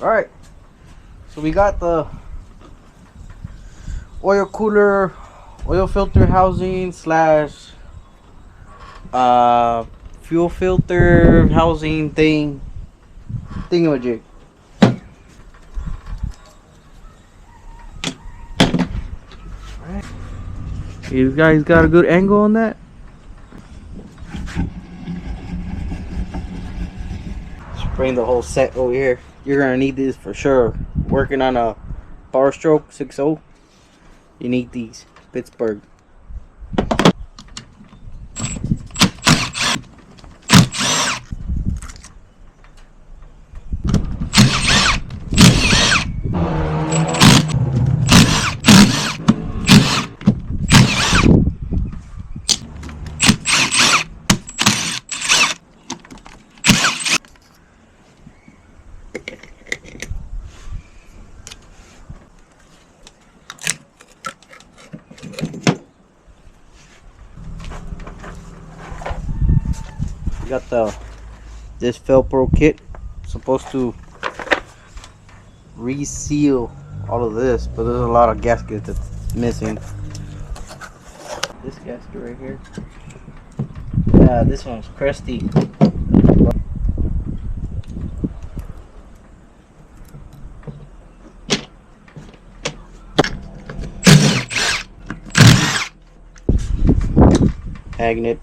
Alright, so we got the oil cooler, oil filter housing slash fuel filter housing thingamajig. Alright, you guys got a good angle on that? Let's bring the whole set over here. You're gonna need this for sure. Working on a Power Stroke 6.0, you need these Pittsburgh. Got this Velcro kit, supposed to reseal all of this, but there's a lot of gaskets that's missing. This gasket right here, yeah, this one's crusty. Magnet.